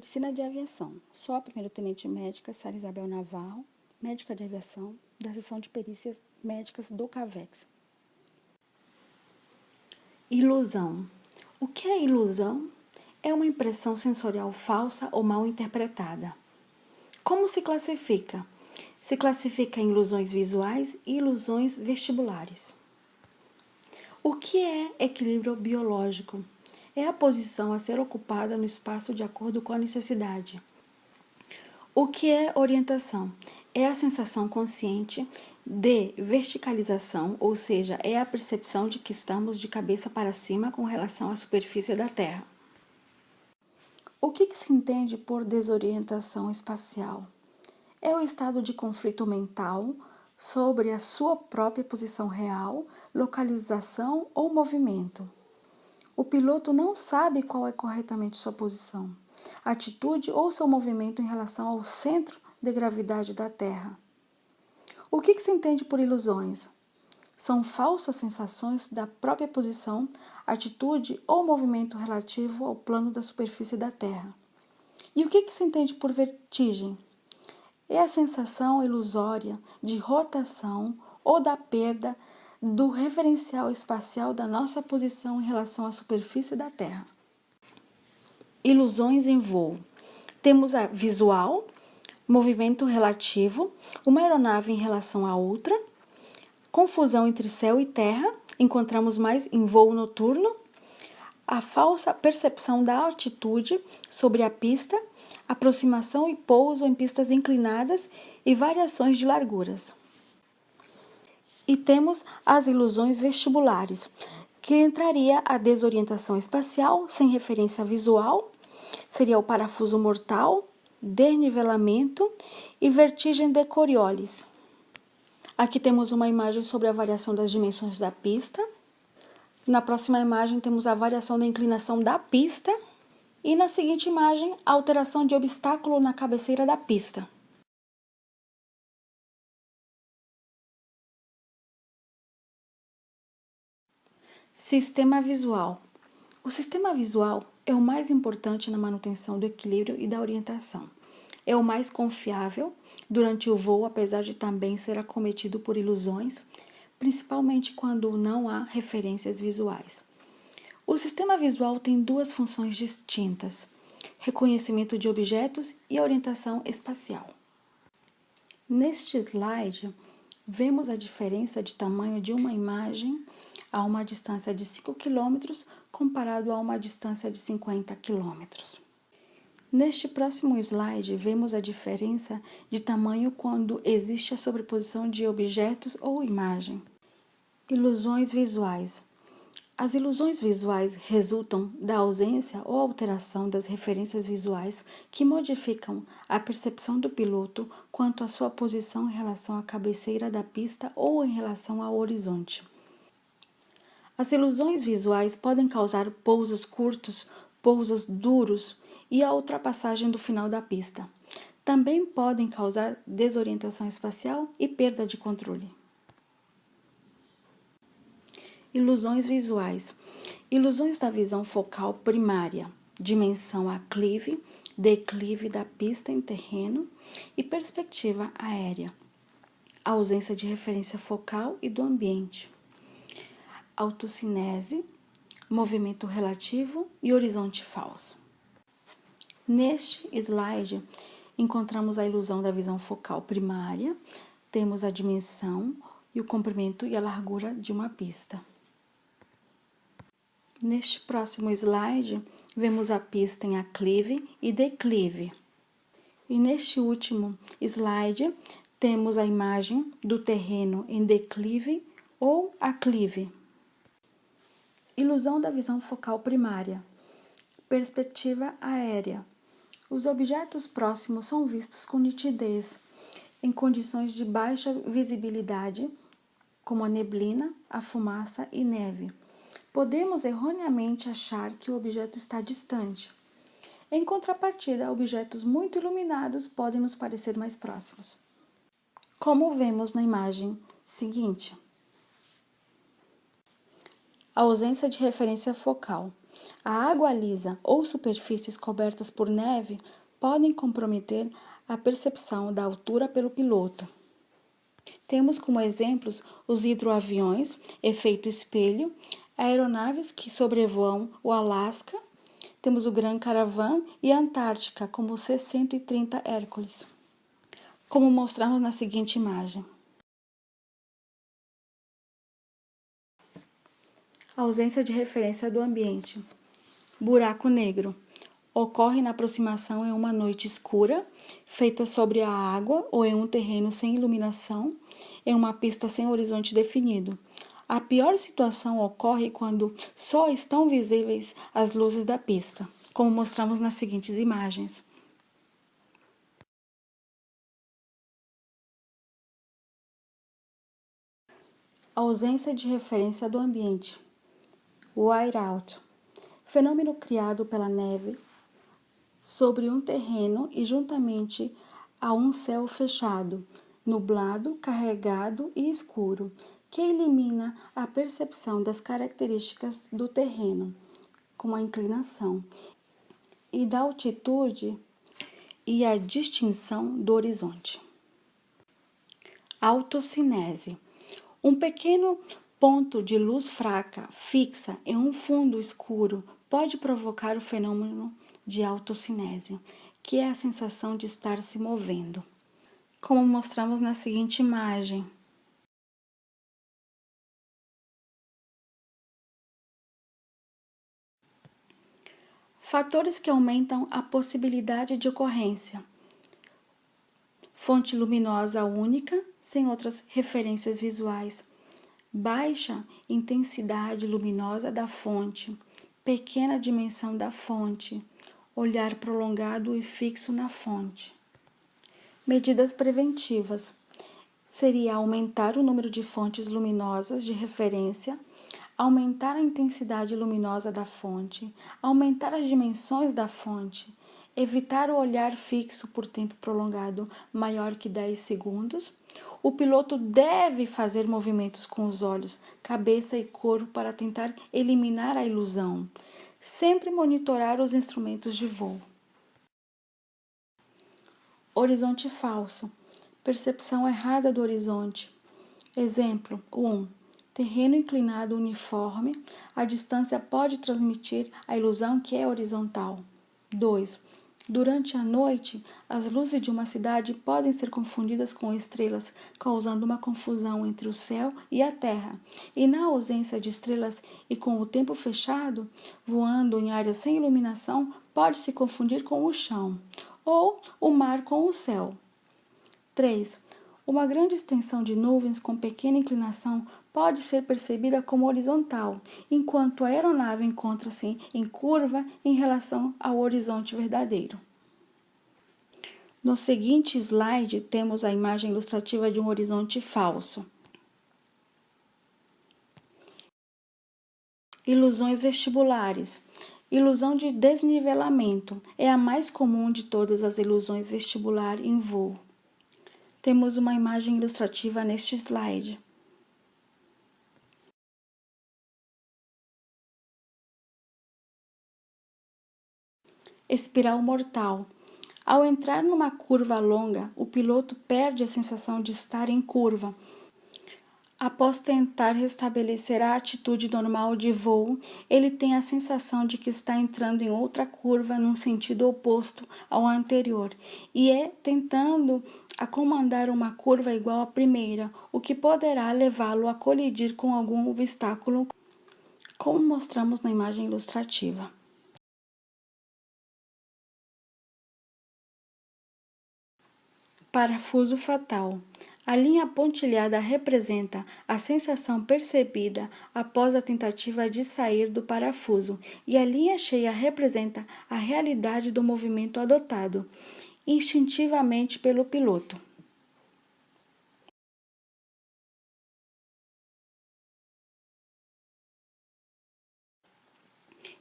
Medicina de Aviação. Sou a primeira-tenente médica Sara Isabel Navarro, médica de aviação, da seção de perícias médicas do CAVEX. Ilusão. O que é ilusão? É uma impressão sensorial falsa ou mal interpretada. Como se classifica? Se classifica em ilusões visuais e ilusões vestibulares. O que é equilíbrio biológico? É a posição a ser ocupada no espaço de acordo com a necessidade. O que é orientação? É a sensação consciente de verticalização, ou seja, é a percepção de que estamos de cabeça para cima com relação à superfície da Terra. O que se entende por desorientação espacial? É o estado de conflito mental sobre a sua própria posição real, localização ou movimento. O piloto não sabe qual é corretamente sua posição, atitude ou seu movimento em relação ao centro de gravidade da Terra. O que se entende por ilusões? São falsas sensações da própria posição, atitude ou movimento relativo ao plano da superfície da Terra. E o que se entende por vertigem? É a sensação ilusória de rotação ou da perda do referencial espacial da nossa posição em relação à superfície da Terra. Ilusões em voo. Temos a visual, movimento relativo, uma aeronave em relação a outra, confusão entre céu e terra, encontramos mais em voo noturno, a falsa percepção da altitude sobre a pista, aproximação e pouso em pistas inclinadas e variações de larguras. E temos as ilusões vestibulares, que entraria a desorientação espacial sem referência visual, seria o parafuso mortal, desnivelamento e vertigem de Coriolis. Aqui temos uma imagem sobre a variação das dimensões da pista. Na próxima imagem temos a variação da inclinação da pista. E na seguinte imagem, a alteração de obstáculo na cabeceira da pista. Sistema visual. O sistema visual é o mais importante na manutenção do equilíbrio e da orientação. É o mais confiável durante o voo, apesar de também ser acometido por ilusões, principalmente quando não há referências visuais. O sistema visual tem duas funções distintas: reconhecimento de objetos e orientação espacial. Neste slide, vemos a diferença de tamanho de uma imagem a uma distância de 5 km comparado a uma distância de 50 km. Neste próximo slide, vemos a diferença de tamanho quando existe a sobreposição de objetos ou imagem. Ilusões visuais. As ilusões visuais resultam da ausência ou alteração das referências visuais que modificam a percepção do piloto quanto à sua posição em relação à cabeceira da pista ou em relação ao horizonte. As ilusões visuais podem causar pousos curtos, pousos duros e a ultrapassagem do final da pista. Também podem causar desorientação espacial e perda de controle. Ilusões visuais. Ilusões da visão focal primária, dimensão aclive, declive da pista em terreno e perspectiva aérea. Ausência de referência focal e do ambiente. Autocinese, movimento relativo e horizonte falso. Neste slide, encontramos a ilusão da visão focal primária, temos a dimensão e o comprimento e a largura de uma pista. Neste próximo slide, vemos a pista em aclive e declive. E neste último slide, temos a imagem do terreno em declive ou aclive. Ilusão da visão focal primária. Perspectiva aérea. Os objetos próximos são vistos com nitidez, em condições de baixa visibilidade, como a neblina, a fumaça e neve. Podemos erroneamente achar que o objeto está distante. Em contrapartida, objetos muito iluminados podem nos parecer mais próximos. Como vemos na imagem seguinte. A ausência de referência focal. A água lisa ou superfícies cobertas por neve podem comprometer a percepção da altura pelo piloto. Temos como exemplos os hidroaviões, efeito espelho, aeronaves que sobrevoam o Alasca, temos o Gran Caravan e a Antártica, como o C-130 Hércules, como mostramos na seguinte imagem. Ausência de referência do ambiente. Buraco negro. Ocorre na aproximação em uma noite escura, feita sobre a água ou em um terreno sem iluminação, em uma pista sem horizonte definido. A pior situação ocorre quando só estão visíveis as luzes da pista, como mostramos nas seguintes imagens. Ausência de referência do ambiente. Whiteout. Fenômeno criado pela neve sobre um terreno e juntamente a um céu fechado, nublado, carregado e escuro, que elimina a percepção das características do terreno, como a inclinação, e da altitude e a distinção do horizonte. Autocinese. Um pequeno ponto de luz fraca fixa em um fundo escuro pode provocar o fenômeno de autocinese, que é a sensação de estar se movendo, como mostramos na seguinte imagem. Fatores que aumentam a possibilidade de ocorrência. Fonte luminosa única, sem outras referências visuais. Baixa intensidade luminosa da fonte. Pequena dimensão da fonte. Olhar prolongado e fixo na fonte. Medidas preventivas. Seria aumentar o número de fontes luminosas de referência, aumentar a intensidade luminosa da fonte, aumentar as dimensões da fonte, evitar o olhar fixo por tempo prolongado maior que 10 segundos. O piloto deve fazer movimentos com os olhos, cabeça e corpo para tentar eliminar a ilusão. Sempre monitorar os instrumentos de voo. Horizonte falso. Percepção errada do horizonte. Exemplo 1. Terreno inclinado uniforme, a distância pode transmitir a ilusão que é horizontal. 2. Durante a noite, as luzes de uma cidade podem ser confundidas com estrelas, causando uma confusão entre o céu e a terra. E na ausência de estrelas e com o tempo fechado, voando em áreas sem iluminação, pode se confundir com o chão, ou o mar com o céu. 3. Uma grande extensão de nuvens com pequena inclinação pode ser percebida como horizontal, enquanto a aeronave encontra-se em curva em relação ao horizonte verdadeiro. No seguinte slide, temos a imagem ilustrativa de um horizonte falso. Ilusões vestibulares. Ilusão de desnivelamento é a mais comum de todas as ilusões vestibular em voo. Temos uma imagem ilustrativa neste slide. Espiral mortal. Ao entrar numa curva longa, o piloto perde a sensação de estar em curva. Após tentar restabelecer a atitude normal de voo, ele tem a sensação de que está entrando em outra curva num sentido oposto ao anterior e é tentando a comandar uma curva igual à primeira, o que poderá levá-lo a colidir com algum obstáculo, como mostramos na imagem ilustrativa. Parafuso fatal. A linha pontilhada representa a sensação percebida após a tentativa de sair do parafuso, e a linha cheia representa a realidade do movimento adotado instintivamente pelo piloto.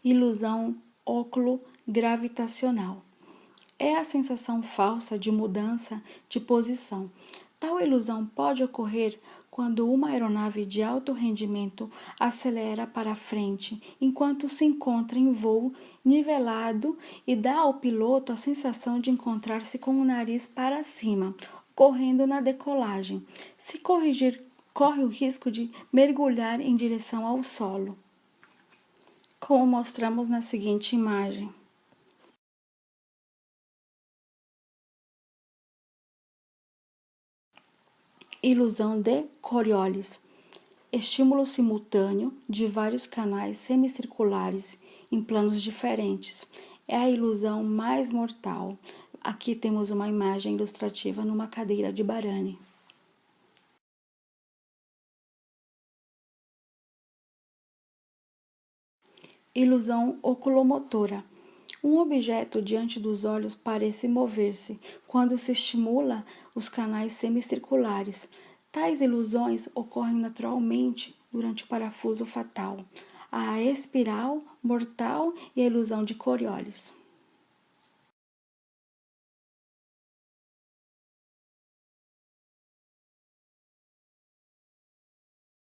Ilusão óculo-gravitacional. É a sensação falsa de mudança de posição. Tal ilusão pode ocorrer quando uma aeronave de alto rendimento acelera para frente enquanto se encontra em voo nivelado e dá ao piloto a sensação de encontrar-se com o nariz para cima, ocorrendo na decolagem. Se corrigir, corre o risco de mergulhar em direção ao solo, como mostramos na seguinte imagem. Ilusão de Coriolis. Estímulo simultâneo de vários canais semicirculares em planos diferentes. É a ilusão mais mortal. Aqui temos uma imagem ilustrativa numa cadeira de Barani. Ilusão oculomotora. Um objeto diante dos olhos parece mover-se quando se estimula os canais semicirculares. Tais ilusões ocorrem naturalmente durante o parafuso fatal, a espiral mortal e a ilusão de Coriolis.